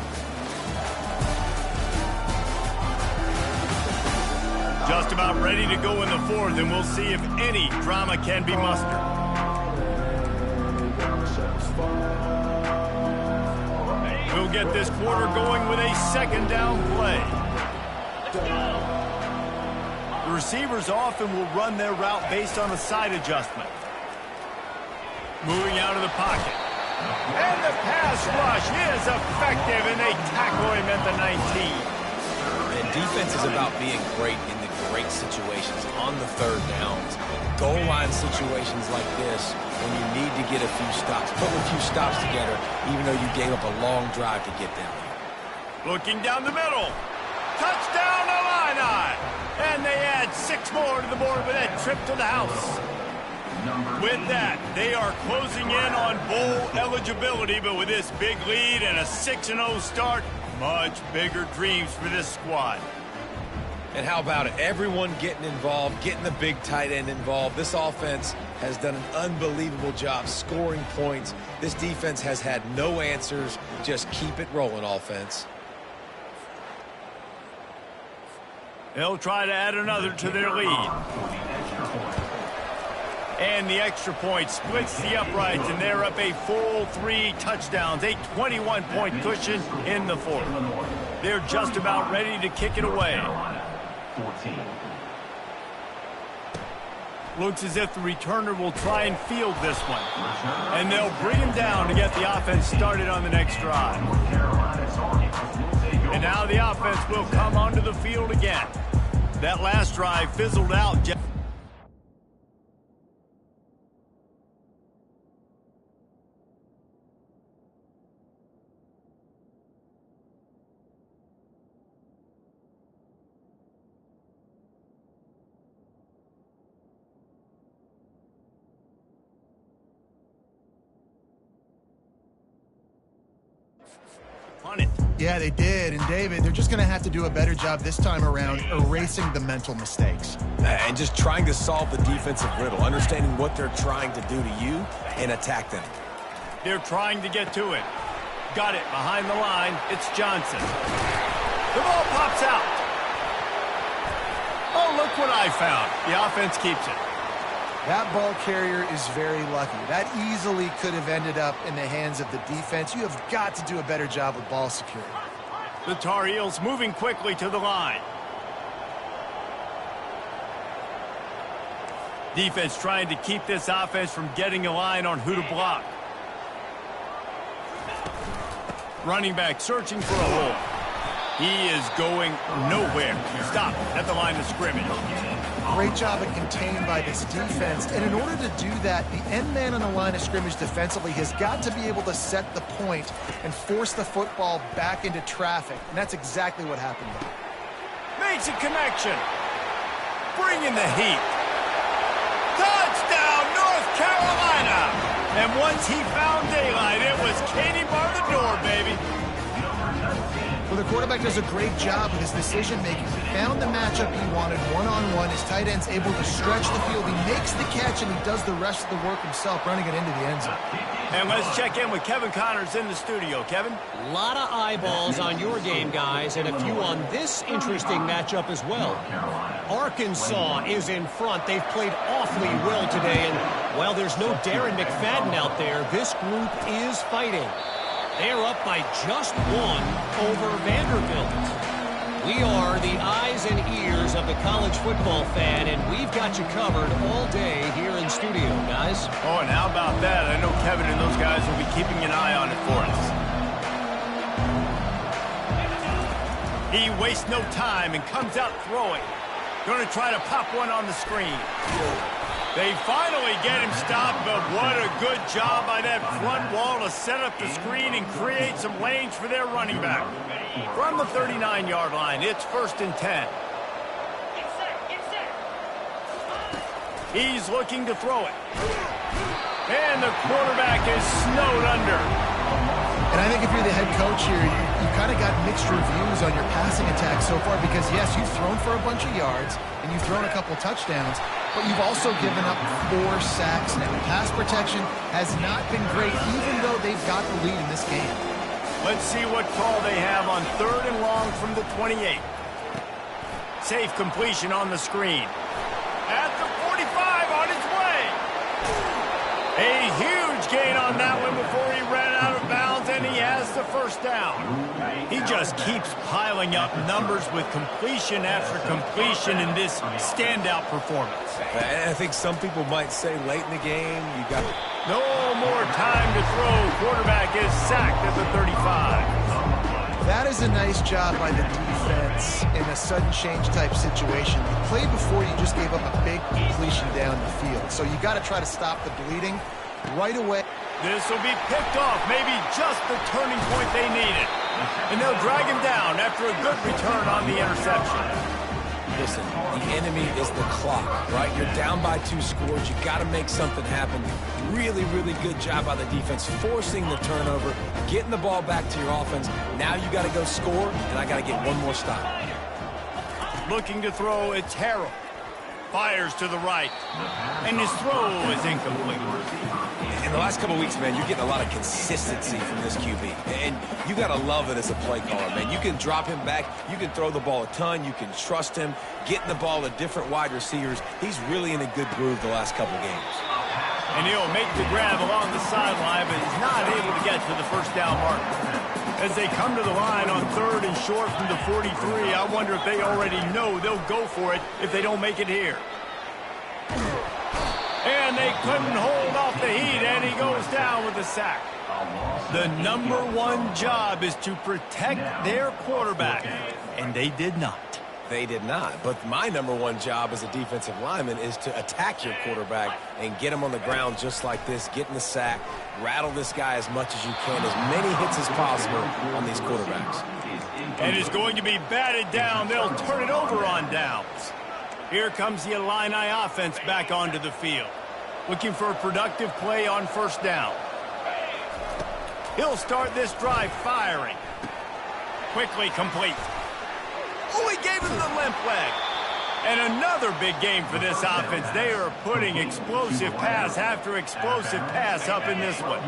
Just about ready to go in the 4th, and we'll see if any drama can be mustered. We'll get this quarter going with a 2nd down play. The receivers often will run their route based on a side adjustment. Moving out of the pocket. And the pass rush is effective, and they tackle him at the 19. And defense is about being great in the great situations on the 3rd downs. Goal line situations like this, when you need to get a few stops, put a few stops together, even though you gave up a long drive to get down there. Looking down the middle. Touchdown, Illini! And they add 6 more to the board with that trip to the house. With that, they are closing in on bowl eligibility, but with this big lead and a 6-0 start, much bigger dreams for this squad. And how about it? Everyone getting involved, getting the big tight end involved. This offense has done an unbelievable job scoring points. This defense has had no answers. Just keep it rolling, offense. They'll try to add another to their lead. And the extra point splits the uprights, and they're up a full 3 touchdowns, a 21-point cushion in the 4th. They're just about ready to kick it away. 14. Looks as if the returner will try and field this one. And they'll bring him down to get the offense started on the next drive. And now the offense will come onto the field again. That last drive fizzled out. Yeah, they did. And, David, they're just going to have to do a better job this time around erasing the mental mistakes. And just trying to solve the defensive riddle, understanding what they're trying to do to you and attack them. They're trying to get to it. Got it behind the line. It's Johnson. The ball pops out. Oh, look what I found. The offense keeps it. That ball carrier is very lucky. That easily could have ended up in the hands of the defense. You have got to do a better job with ball security. The Tar Heels moving quickly to the line. Defense trying to keep this offense from getting a line on who to block. Running back searching for a hole. He is going nowhere. Stop at the line of scrimmage. Great job at contained by this defense. And in order to do that, the end man on the line of scrimmage defensively has got to be able to set the point and force the football back into traffic. And that's exactly what happened there. Makes a connection. Bringing the heat. Touchdown, North Carolina! And once he found daylight, it was Katie bar the door, baby. Well, the quarterback does a great job with his decision-making. He found the matchup he wanted one-on-one. His tight end's able to stretch the field. He makes the catch, and he does the rest of the work himself, running it into the end zone. And let's check in with Kevin Connors in the studio. Kevin? A lot of eyeballs on your game, guys, and a few on this interesting matchup as well. Arkansas is in front. They've played awfully well today, and while there's no Darren McFadden out there, this group is fighting. They're up by just 1 over Vanderbilt. We are the eyes and ears of the college football fan, and we've got you covered all day here in studio, guys. Oh, and how about that? I know Kevin and those guys will be keeping an eye on it for us. He wastes no time and comes out throwing. Going to try to pop one on the screen. They finally get him stopped, but what a good job by that front wall to set up the screen and create some lanes for their running back. From the 39-yard line, it's 1st and 10. He's looking to throw it. And the quarterback is snowed under. And I think if you're the head coach here, you've kind of got mixed reviews on your passing attack so far because, yes, you've thrown for a bunch of yards and you've thrown a couple touchdowns, but you've also given up 4 sacks now. Pass protection has not been great, even though they've got the lead in this game. Let's see what call they have on 3rd and long from the 28. Safe completion on the screen. At the 45, on his way. A huge gain on that one before he ran out of bounds, and he has the first down. He just keeps piling up numbers with completion after completion in this standout performance. And I think some people might say late in the game, you got no more time to throw. Quarterback is sacked at the 35. That is a nice job by the defense in a sudden change type situation. You played before, you just gave up a big completion down the field. So you got to try to stop the bleeding right away. This will be picked off, maybe just the turning point they needed. And they'll drag him down after a good return on the interception. Listen, the enemy is the clock, right? You're down by 2 scores. You got to make something happen. Really, really good job by the defense, forcing the turnover, getting the ball back to your offense. Now you got to go score, and I got to get one more stop. Looking to throw, it's Harrell. Fires to the right, and his throw is incomplete. In the last couple weeks, man, you're getting a lot of consistency from this QB. And you got to love it as a play caller, man. You can drop him back. You can throw the ball a ton. You can trust him, getting the ball to different wide receivers. He's really in a good groove the last couple games. And he'll make the grab along the sideline, but he's not able to get to the first down marker. As they come to the line on 3rd and short from the 43, I wonder if they already know they'll go for it if they don't make it here. And they couldn't hold off the heat, and he goes down with a sack. The #1 job is to protect their quarterback, and they did not. They did not. But my #1 job as a defensive lineman is to attack your quarterback and get him on the ground just like this, get in the sack, rattle this guy as much as you can, as many hits as possible on these quarterbacks. And it's going to be batted down. They'll turn it over on downs. Here comes the Illini offense back onto the field, looking for a productive play on 1st down. He'll start this drive firing. Quickly complete. Oh, he gave him the limp leg. And another big game for this offense. They are putting explosive pass after explosive pass up in this one.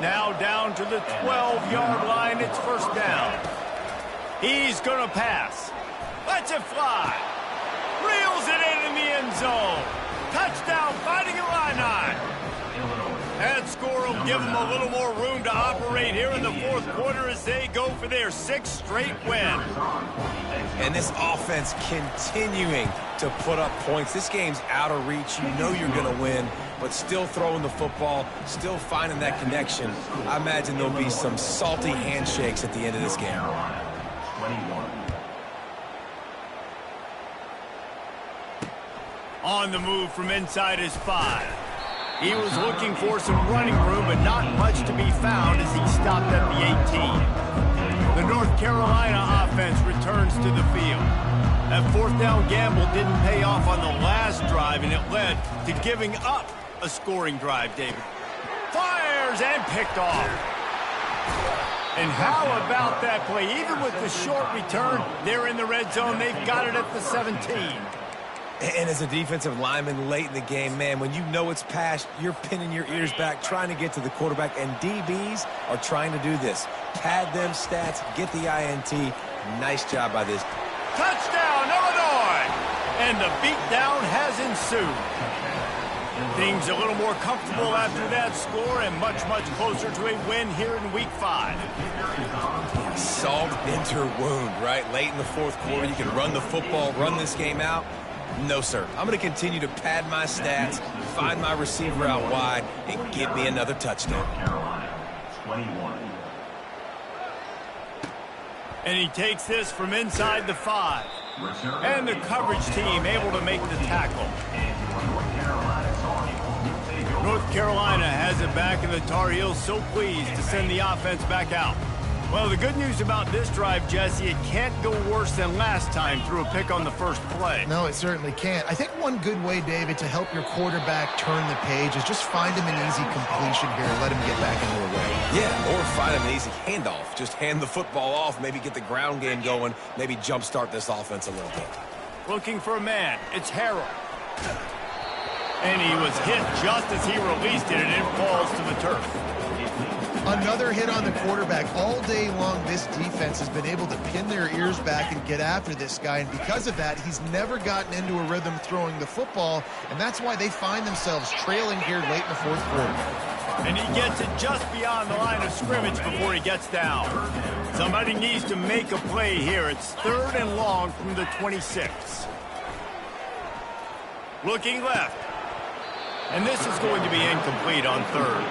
Now down to the 12-yard line. It's 1st down. He's going to pass. Lets it fly. Reels it in the end zone. Touchdown, Fighting Illini. That score will give them a little more room to operate here in the 4th quarter as they go for their 6th straight win. And this offense continuing to put up points. This game's out of reach. You know you're going to win, but still throwing the football, still finding that connection. I imagine there'll be some salty handshakes at the end of this game. 21. On the move from inside his 5. He was looking for some running room, but not much to be found as he stopped at the 18. The North Carolina offense returns to the field. That 4th down gamble didn't pay off on the last drive, and it led to giving up a scoring drive, David. Fires and picked off. And how about that play? Even with the short return, they're in the red zone. They've got it at the 17. And as a defensive lineman late in the game, man, when you know it's past, you're pinning your ears back, trying to get to the quarterback, and DBs are trying to do this. Pad them stats, get the INT. Nice job by this. Touchdown, Illinois! And the beatdown has ensued. Things a little more comfortable after that score and much, much closer to a win here in Week 5. Salt into wound, right? Late in the 4th quarter, you can run the football, run this game out. No, sir. I'm going to continue to pad my stats, find my receiver out wide, and give me another touchdown. Carolina, 21. And he takes this from inside the 5. And the coverage team able to make the tackle. North Carolina has it back, and the Tar Heels so pleased to send the offense back out. Well, the good news about this drive, Jesse, it can't go worse than last time through a pick on the first play. No, it certainly can't. I think one good way, David, to help your quarterback turn the page is just find him an easy completion here and let him get back into a way. Yeah, or find him an easy handoff. Just hand the football off, maybe get the ground game going, maybe jumpstart this offense a little bit. Looking for a man. It's Harrell. And he was hit just as he released it, and it falls to the turf. Another hit on the quarterback. All day long, this defense has been able to pin their ears back and get after this guy, and because of that, he's never gotten into a rhythm throwing the football, and that's why they find themselves trailing here late in the fourth quarter. And he gets it just beyond the line of scrimmage before he gets down. Somebody needs to make a play here. It's 3rd and long from the 26. Looking left. And this is going to be incomplete on 3rd.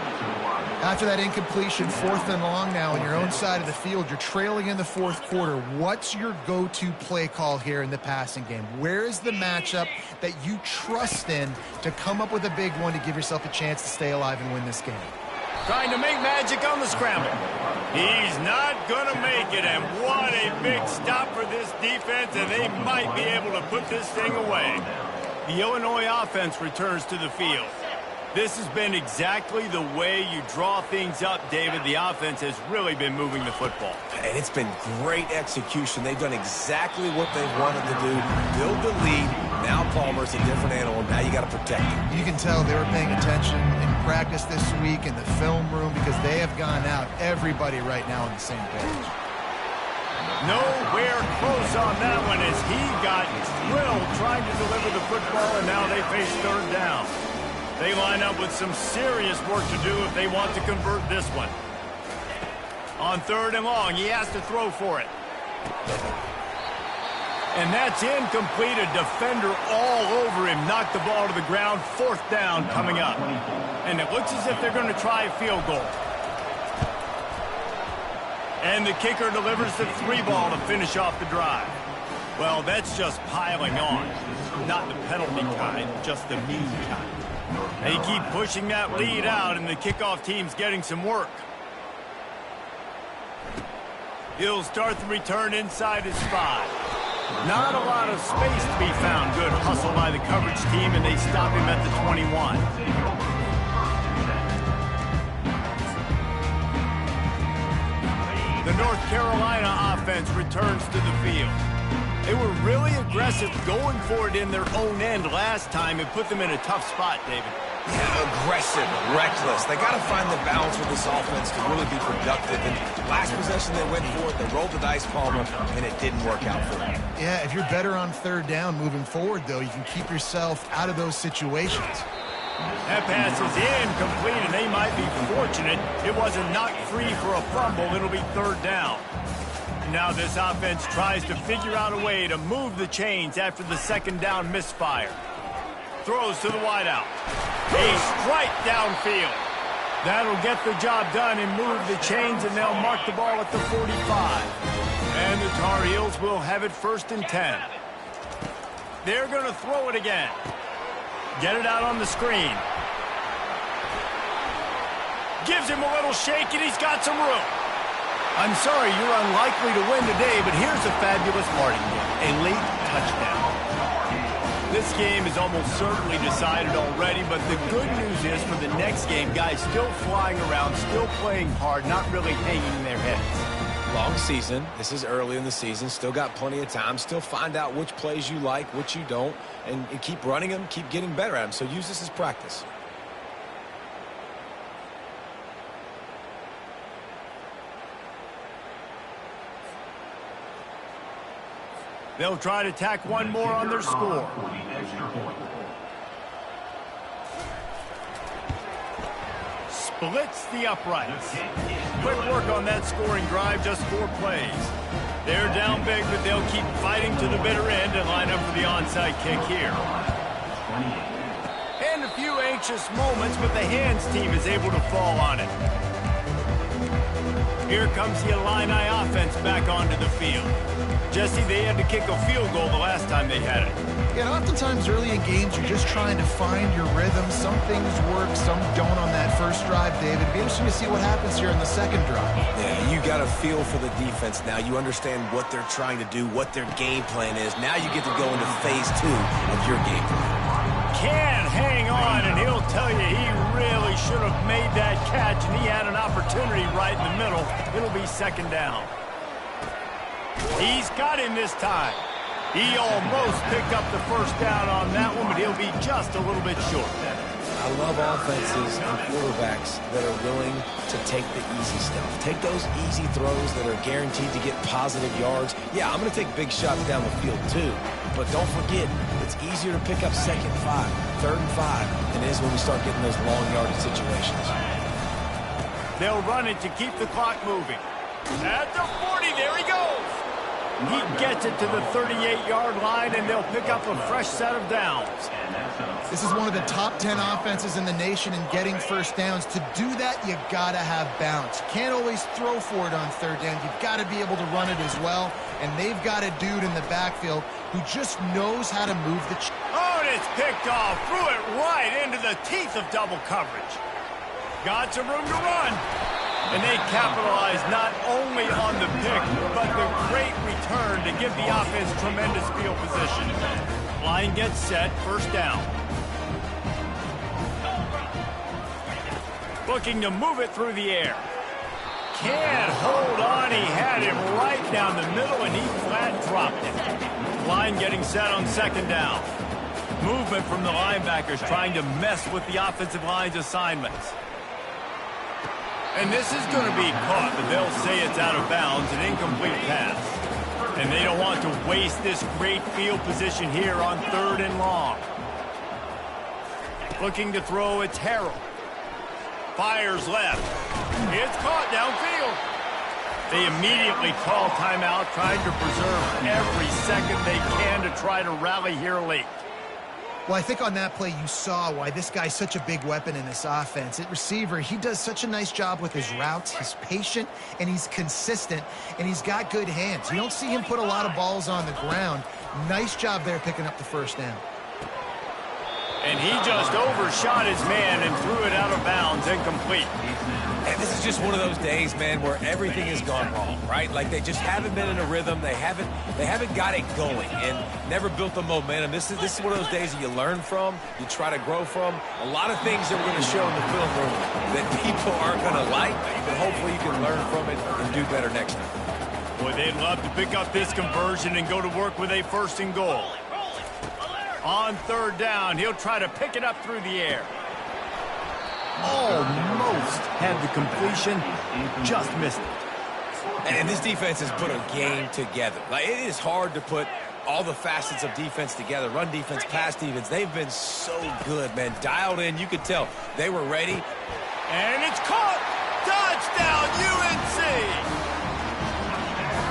After that incompletion, 4th and long now on your own side of the field. You're trailing in the fourth quarter. What's your go-to play call here in the passing game? Where is the matchup that you trust in to come up with a big one to give yourself a chance to stay alive and win this game? Trying to make magic on the scramble. He's not going to make it, and what a big stop for this defense, and they might be able to put this thing away. The Illinois offense returns to the field. This has been exactly the way you draw things up, David. The offense has really been moving the football. And it's been great execution. They've done exactly what they wanted to do. Build the lead. Now Palmer's a different animal. Now you got to protect him. You can tell they were paying attention in practice this week in the film room because they have gone out, everybody right now on the same page. Nowhere close on that one as he got drilled trying to deliver the football, and now they face 3rd down. They line up with some serious work to do if they want to convert this one. On 3rd and long, he has to throw for it. And that's incomplete. A defender all over him. Knocked the ball to the ground. 4th down coming up. And it looks as if they're going to try a field goal. And the kicker delivers the 3 ball to finish off the drive. Well, that's just piling on. Not the penalty kind, just the mean kind. They keep pushing that lead out, and the kickoff team's getting some work. He'll start the return inside his 5. Not a lot of space to be found. Good hustle by the coverage team, and they stop him at the 21. The North Carolina offense returns to the field. They were really aggressive going for it in their own end last time and put them in a tough spot, David. Yeah, aggressive, reckless. They got to find the balance with this offense to really be productive. And last possession they went for it, they rolled the dice, Palmer, and it didn't work out for them. Yeah, if you're better on 3rd down moving forward, though, you can keep yourself out of those situations. That pass is incomplete, and they might be fortunate it wasn't knocked free for a fumble. It'll be 3rd down. Now this offense tries to figure out a way to move the chains after the 2nd down misfire. Throws to the wideout. A strike downfield. That'll get the job done and move the chains, and they'll mark the ball at the 45. And the Tar Heels will have it 1st and 10. They're going to throw it again. Get it out on the screen. Gives him a little shake, and he's got some room. I'm sorry, you're unlikely to win today, but here's a fabulous martingale, a late touchdown. This game is almost certainly decided already, but the good news is for the next game, guys still flying around, still playing hard, not really hanging their heads. Long season. This is early in the season. Still got plenty of time. Still find out which plays you like, which you don't, and keep running them, keep getting better at them. So use this as practice. They'll try to tack one more on their score. Splits the uprights. Quick work on that scoring drive, just 4 plays. They're down big, but they'll keep fighting to the bitter end and line up for the onside kick here. And a few anxious moments, but the hands team is able to fall on it. Here comes the Illini offense back onto the field. Jesse, they had to kick a field goal the last time they had it. Yeah, and oftentimes early in games, you're just trying to find your rhythm. Some things work, some don't on that first drive, David. It'd be interesting to see what happens here in the second drive. Yeah, you got a feel for the defense now. You understand what they're trying to do, what their game plan is. Now you get to go into phase 2 of your game plan. Can't hang on, and he'll tell you he really should have made that catch, and he had an opportunity right in the middle. It'll be second down. He's got him this time. He almost picked up the first down on that one, but he'll be just a little bit short. I love offenses and quarterbacks that are willing to take the easy stuff. Take those easy throws that are guaranteed to get positive yards. Yeah, I'm going to take big shots down the field too, but don't forget, it's easier to pick up second 5, third and 5 than it is when we start getting those long yardage situations. They'll run it to keep the clock moving. At the 40, there he goes. He gets it to the 38-yard line, and they'll pick up a fresh set of downs. This is one of the top 10 offenses in the nation in getting first downs. To do that, you got to have bounce. You can't always throw for it on third down. You've got to be able to run it as well, and they've got a dude in the backfield who just knows how to move the... Oh, and it's picked off. Threw it right into the teeth of double coverage. Got some room to run. And they capitalize not only on the pick, but the great return to give the offense tremendous field position. Line gets set, first down. Looking to move it through the air. Can't hold on. He had him right down the middle, and he flat dropped it. Line getting set on second down. Movement from the linebackers trying to mess with the offensive line's assignments. And this is going to be caught, but they'll say it's out of bounds, an incomplete pass. And they don't want to waste this great field position here on third and long. Looking to throw, it's Harrell. Fires left. It's caught downfield. They immediately call timeout, trying to preserve every second they can to try to rally here late. Well, I think on that play you saw why this guy's such a big weapon in this offense. At receiver, he does such a nice job with his routes. He's patient, and he's consistent, and he's got good hands. You don't see him put a lot of balls on the ground. Nice job there picking up the first down. And he just overshot his man and threw it out of bounds, incomplete. And this is just one of those days, man, where everything has gone wrong, right? Like they just haven't been in a rhythm. They haven't got it going and never built the momentum. This is one of those days that you learn from, you try to grow from. A lot of things that we're going to show in the film room that people aren't going to like, but hopefully you can learn from it and do better next time. Boy, they'd love to pick up this conversion and go to work with a first and goal. On third down, he'll try to pick it up through the air. Almost had the completion, just missed it. And this defense has put a game together. Like, it is hard to put all the facets of defense together. Run defense, pass defense. They've been so good, man. Dialed in. You could tell they were ready. And it's caught. Touchdown, UNC.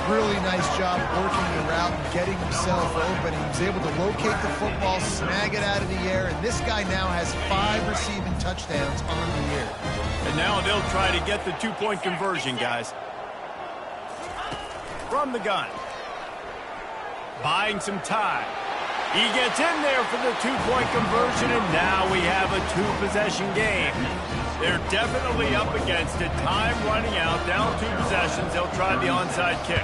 Really nice job working the route and getting himself open. He was able to locate the football, snag it out of the air, and this guy now has 5 receiving touchdowns on the year. And now they'll try to get the two-point conversion, guys. From the gun. Buying some time. He gets in there for the two-point conversion, and now we have a two-possession game. They're definitely up against it. Time running out, down 2 possessions. They'll try the onside kick.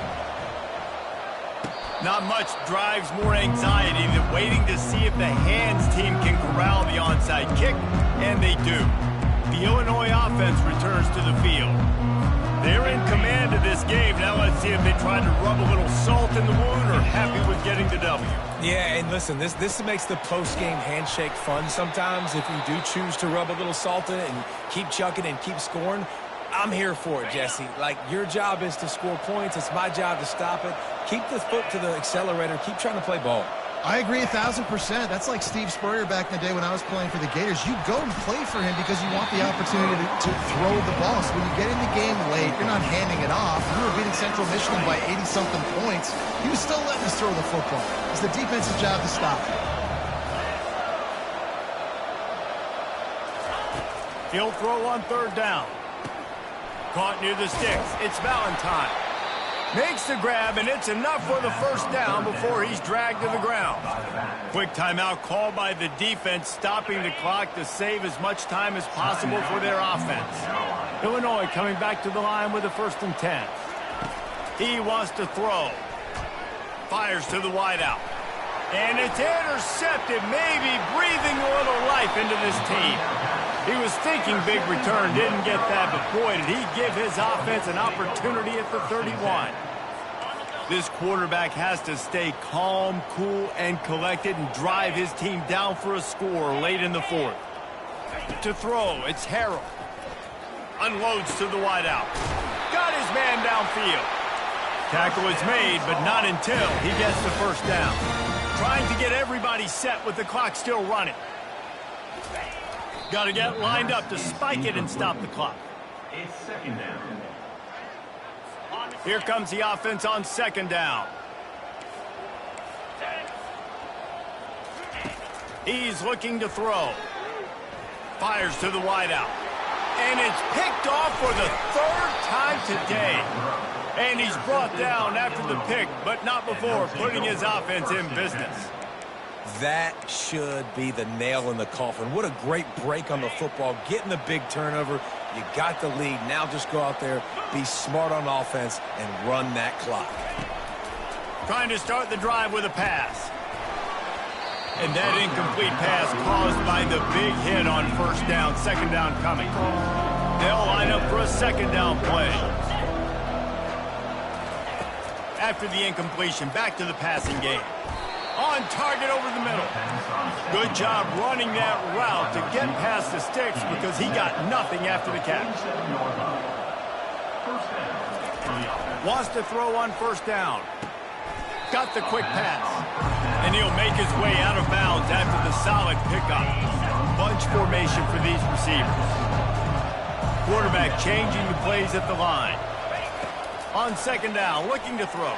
Not much drives more anxiety than waiting to see if the hands team can corral the onside kick, and they do. The Illinois offense returns to the field. They're in command of this game. Now let's see if they try to rub a little salt in the wound or happy with getting the W. Yeah, and listen, this makes the post-game handshake fun sometimes if you do choose to rub a little salt in it and keep chucking and keep scoring. I'm here for it, Jesse. Like, your job is to score points. It's my job to stop it. Keep the foot to the accelerator. Keep trying to play ball. I agree 1,000%. That's like Steve Spurrier back in the day when I was playing for the Gators. You go and play for him because you want the opportunity to throw the ball. So when you get in the game late, you're not handing it off. We were beating Central Michigan by 80-something points. He was still letting us throw the football. It's the defensive job to stop it. He'll throw on third down. Caught near the sticks. It's Valentine. Makes the grab, and it's enough for the first down before he's dragged to the ground. Quick timeout called by the defense, stopping the clock to save as much time as possible for their offense. Illinois coming back to the line with a 1st and 10. He wants to throw. Fires to the wideout. And it's intercepted, maybe breathing a little life into this team. He was thinking big return, didn't get that, but boy, did he give his offense an opportunity at the 31. This quarterback has to stay calm, cool, and collected and drive his team down for a score late in the 4th. To throw, it's Harrell. Unloads to the wideout. Got his man downfield. Tackle is made, but not until he gets the first down. Trying to get everybody set with the clock still running. Got to get lined up to spike it and stop the clock. It's 2nd down. Here comes the offense on 2nd down. He's looking to throw. Fires to the wideout. And it's picked off for the 3rd time today. And he's brought down after the pick, but not before putting his offense in business. That should be the nail in the coffin. What a great break on the football. Getting the big turnover. You got the lead. Now just go out there, be smart on offense, and run that clock. Trying to start the drive with a pass. And that incomplete pass caused by the big hit on 1st down, 2nd down coming. They'll line up for a 2nd down play. After the incompletion, back to the passing game. On target over the middle. Good job running that route to get past the sticks because he got nothing after the catch. Wants to throw on 1st down. Got the quick pass. And he'll make his way out of bounds after the solid pickup. Bunch formation for these receivers. Quarterback changing the plays at the line. On 2nd down, looking to throw.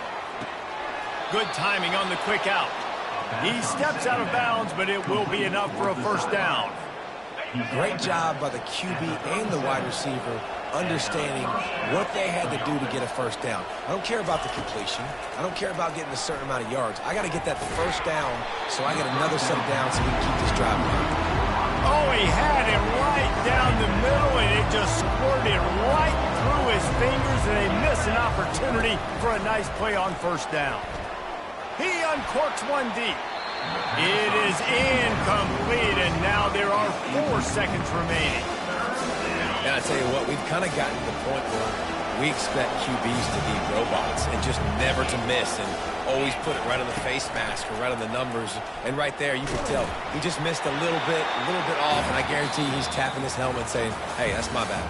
Good timing on the quick out. He steps out of bounds, but it will be enough for a 1st down. Great job by the QB and the wide receiver understanding what they had to do to get a 1st down. I don't care about the completion. I don't care about getting a certain amount of yards. I got to get that 1st down so I get another set of downs so we can keep this drive going. Oh, he had it right down the middle, and it just squirted right through his fingers, and they miss an opportunity for a nice play on 1st down. He uncorks one deep. It is incomplete, and now there are 4 seconds remaining. And I tell you what, we've kind of gotten to the point where we expect QBs to be robots and just never to miss and always put it right on the face mask or right on the numbers. And right there, you can tell he just missed a little bit off, and I guarantee he's tapping his helmet saying, hey, that's my bad.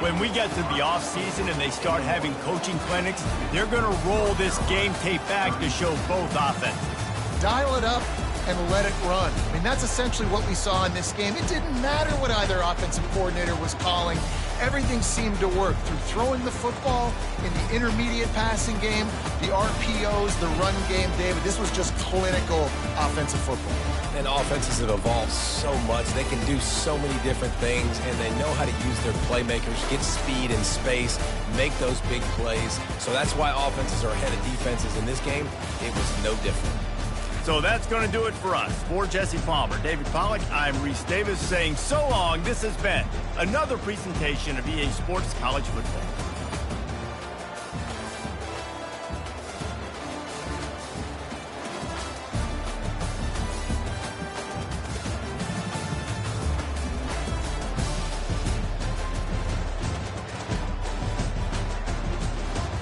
When we get to the offseason and they start having coaching clinics, they're going to roll this game tape back to show both offenses. Dial it up and let it run. I mean, that's essentially what we saw in this game. It didn't matter what either offensive coordinator was calling. Everything seemed to work through throwing the football in the intermediate passing game, the RPOs, the run game, David. This was just clinical offensive football. And offenses have evolved so much. They can do so many different things, and they know how to use their playmakers, get speed and space, make those big plays. So that's why offenses are ahead of defenses in this game. It was no different. So that's going to do it for us. For Jesse Palmer, David Pollack, I'm Reese Davis saying so long. This has been another presentation of EA Sports College Football.